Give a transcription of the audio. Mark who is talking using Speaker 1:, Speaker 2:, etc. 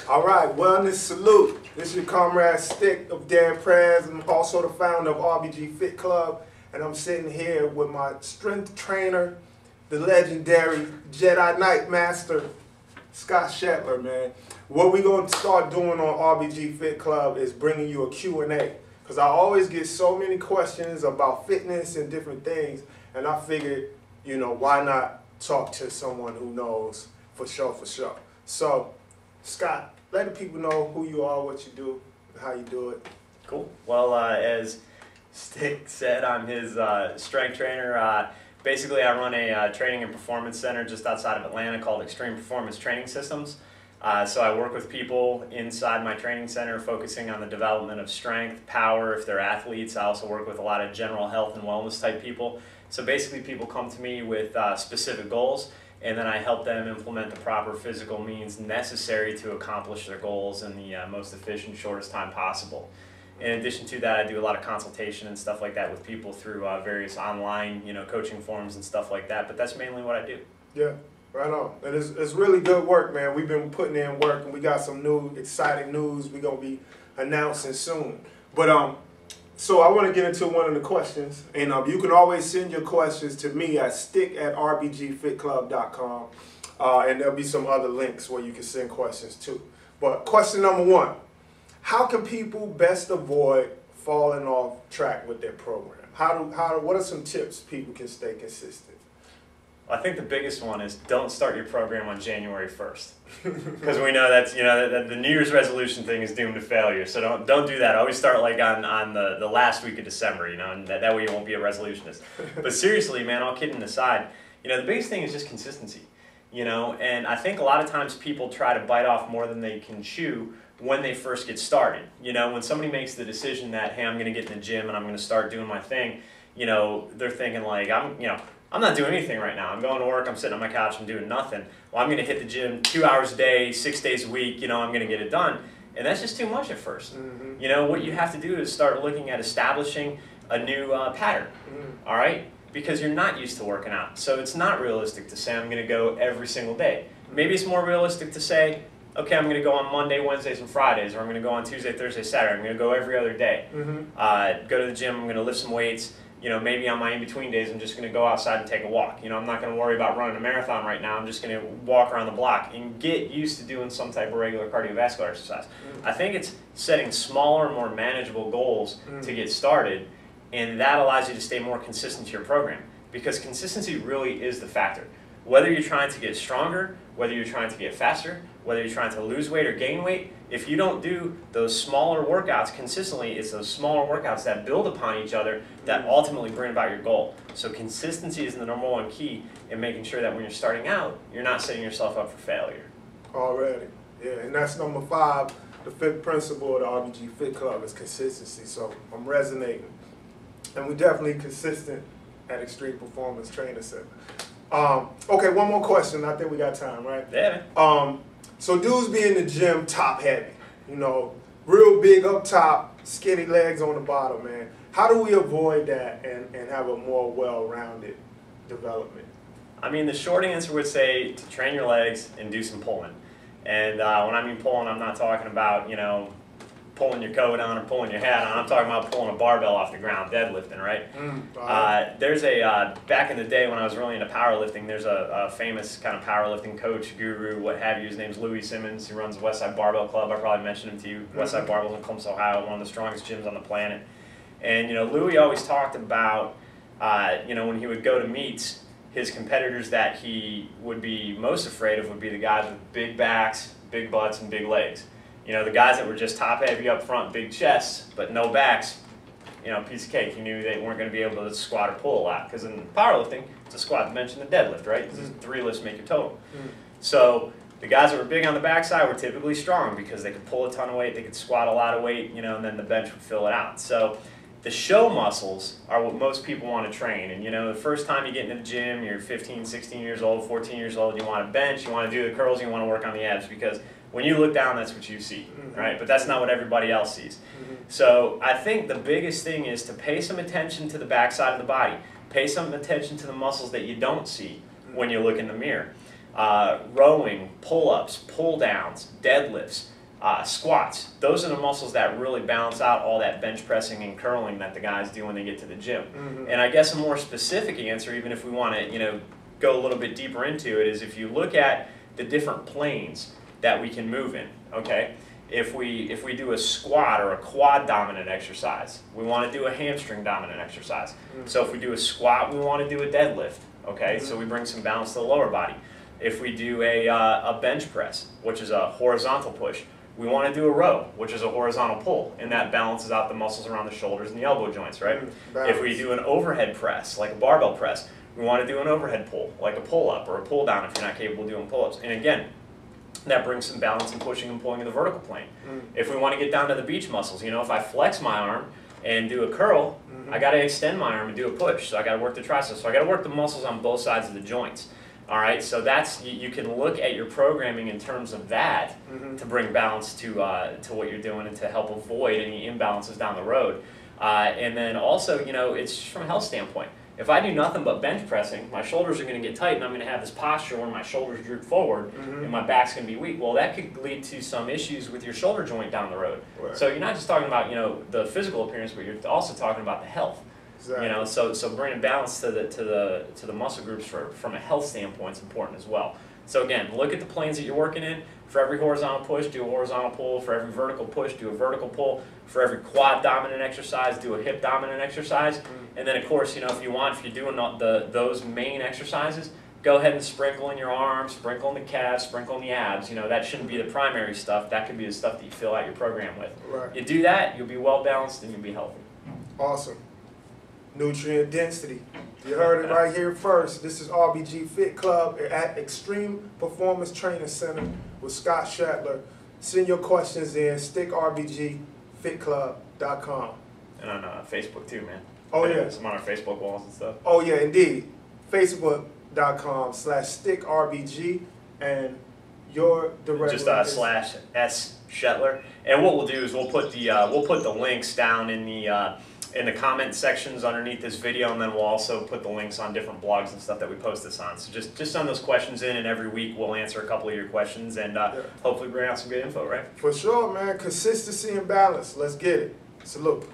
Speaker 1: All right, wellness salute. This is your comrade Stic of Prez. I'm also the founder of RBG Fit Club, and I'm sitting here with my strength trainer, the legendary Jedi Knight Master, Scott Shetler, man. What we're going to start doing on RBG Fit Club is bringing you a Q&A, because I always get so many questions about fitness and different things, and I figured, you know, why not talk to someone who knows for sure. So, Scott, let the people know who you are, what you do, and how you do it.
Speaker 2: Cool. Well, as Stic said, I'm his strength trainer. Basically, I run a training and performance center just outside of Atlanta called Extreme Performance Training Systems. So I work with people inside my training center focusing on the development of strength, power, if they're athletes. I also work with a lot of general health and wellness type people. So basically people come to me with specific goals, and then I help them implement the proper physical means necessary to accomplish their goals in the most efficient, shortest time possible. In addition to that, I do a lot of consultation and stuff like that with people through various online, coaching forums and stuff like that, but that's mainly what I do.
Speaker 1: Yeah, right on. And it's really good work, man. We've been putting in work, and we got some new, exciting news we're going to be announcing soon. But so I want to get into one of the questions, and you can always send your questions to me at stick@rbgfitclub.com, and there'll be some other links where you can send questions too. But question number one, how can people best avoid falling off track with their program? What are some tips people can stay consistent?
Speaker 2: I think the biggest one is don't start your program on January 1st, because we know that's the New Year's resolution thing is doomed to failure. So don't do that. Always start like on the last week of December, and that way you won't be a resolutionist. But seriously, man, all kidding aside, the biggest thing is just consistency. And I think a lot of times people try to bite off more than they can chew when they first get started. When somebody makes the decision that, hey, I'm going to get in the gym and I'm going to start doing my thing, they're thinking like, I'm not doing anything right now. I'm going to work, I'm sitting on my couch, I'm doing nothing. Well, I'm going to hit the gym 2 hours a day, 6 days a week, I'm going to get it done. And that's just too much at first. Mm-hmm. What you have to do is start looking at establishing a new pattern, all right? Because you're not used to working out. So it's not realistic to say I'm going to go every single day. Maybe it's more realistic to say, okay, I'm going to go on Monday, Wednesdays, and Fridays, or I'm going to go on Tuesday, Thursday, Saturday. I'm going to go every other day. Mm-hmm. Go to the gym, I'm going to lift some weights. Maybe on my in-between days, I'm just going to go outside and take a walk. I'm not going to worry about running a marathon right now. I'm just going to walk around the block and get used to doing some type of regular cardiovascular exercise. I think it's setting smaller, more manageable goals to get started, and that allows you to stay more consistent to your program, because consistency really is the factor. Whether you're trying to get stronger, whether you're trying to get faster, whether you're trying to lose weight or gain weight, if you don't do those smaller workouts consistently, it's those smaller workouts that build upon each other that ultimately bring about your goal. So consistency is the number one key in making sure that when you're starting out, you're not setting yourself up for failure.
Speaker 1: Already, yeah, and that's number 5, the fifth principle of the RBG Fit Club is consistency. So I'm resonating, and we're definitely consistent at Extreme Performance Training Center. Okay, one more question. I think we got time, right?
Speaker 2: Yeah.
Speaker 1: So dudes be in the gym top heavy, real big up top, skinny legs on the bottom, man. How do we avoid that and have a more well-rounded development?
Speaker 2: I mean, the short answer would say to train your legs and do some pulling. And when I mean pulling, I'm not talking about, pulling your coat on or pulling your hat on. I'm talking about pulling a barbell off the ground, deadlifting, right? There's back in the day when I was really into powerlifting, there's a famous kind of powerlifting coach, guru, what have you. His name's Louis Simmons. He runs the Westside Barbell Club. I probably mentioned him to you. Westside Barbell's in Columbus, Ohio, one of the strongest gyms on the planet. And, Louis always talked about, when he would go to meets, his competitors that he would be most afraid of would be the guys with big backs, big butts, and big legs. The guys that were just top heavy up front, big chests, but no backs, piece of cake. He knew they weren't going to be able to squat or pull a lot. Because in powerlifting, it's a squat, bench, and a deadlift, right? 3 lifts make your total. So the guys that were big on the backside were typically strong because they could pull a ton of weight, they could squat a lot of weight, and then the bench would fill it out. So the show muscles are what most people want to train. And the first time you get into the gym, you're 15, 16 years old, 14 years old, you want to bench, you want to do the curls, you want to work on the abs, because when you look down, that's what you see, right? But that's not what everybody else sees. So I think the biggest thing is to pay some attention to the backside of the body. Pay some attention to the muscles that you don't see when you look in the mirror. Rowing, pull-ups, pull-downs, deadlifts, Squats, those are the muscles that really balance out all that bench pressing and curling that the guys do when they get to the gym. And I guess a more specific answer, even if we want to go a little bit deeper into it, is if you look at the different planes that we can move in. Okay, if we do a squat or a quad dominant exercise, we want to do a hamstring dominant exercise. So if we do a squat, we want to do a deadlift. Okay, so we bring some balance to the lower body. If we do a bench press, which is a horizontal push, we want to do a row, which is a horizontal pull, and that balances out the muscles around the shoulders and the elbow joints, right? If we do an overhead press, like a barbell press, we want to do an overhead pull, like a pull-up or a pull-down if you're not capable of doing pull-ups. And again, that brings some balance in pushing and pulling in the vertical plane. If we want to get down to the beach muscles, if I flex my arm and do a curl, I got to extend my arm and do a push, so I got to work the triceps. So I got to work the muscles on both sides of the joints. All right, so that's, you can look at your programming in terms of that to bring balance to what you're doing and to help avoid any imbalances down the road. And then also, it's just from a health standpoint. If I do nothing but bench pressing, my shoulders are going to get tight and I'm going to have this posture where my shoulders droop forward and my back's going to be weak. Well, that could lead to some issues with your shoulder joint down the road. Right. So you're not just talking about, the physical appearance, but you're also talking about the health. Exactly. So bringing balance to the muscle groups from a health standpoint is important as well. So again, look at the planes that you're working in. For every horizontal push, do a horizontal pull. For every vertical push, do a vertical pull. For every quad dominant exercise, do a hip dominant exercise. And then of course, if you're doing those main exercises, go ahead and sprinkle in your arms, sprinkle in the calves, sprinkle in the abs. That shouldn't be the primary stuff. That could be the stuff that you fill out your program with.
Speaker 1: Right.
Speaker 2: You do that, you'll be well balanced and you'll be healthy.
Speaker 1: Awesome. Nutrient density. You heard it right here first. This is RBG Fit Club at Extreme Performance Training Center with Scott Shetler. Send your questions in, sticrbgfitclub.com.
Speaker 2: And on Facebook too, man.
Speaker 1: Oh yeah.
Speaker 2: I'm on our Facebook walls and stuff.
Speaker 1: Oh yeah, indeed. Facebook.com/sticrbg and your direct
Speaker 2: just /S Shetler. And what we'll do is we'll put the links down in the comment sections underneath this video, and then we'll also put the links on different blogs and stuff that we post this on. So just send those questions in, and every week we'll answer a couple of your questions and hopefully bring out some good info, right?
Speaker 1: For sure, man. Consistency and balance. Let's get it. Salute.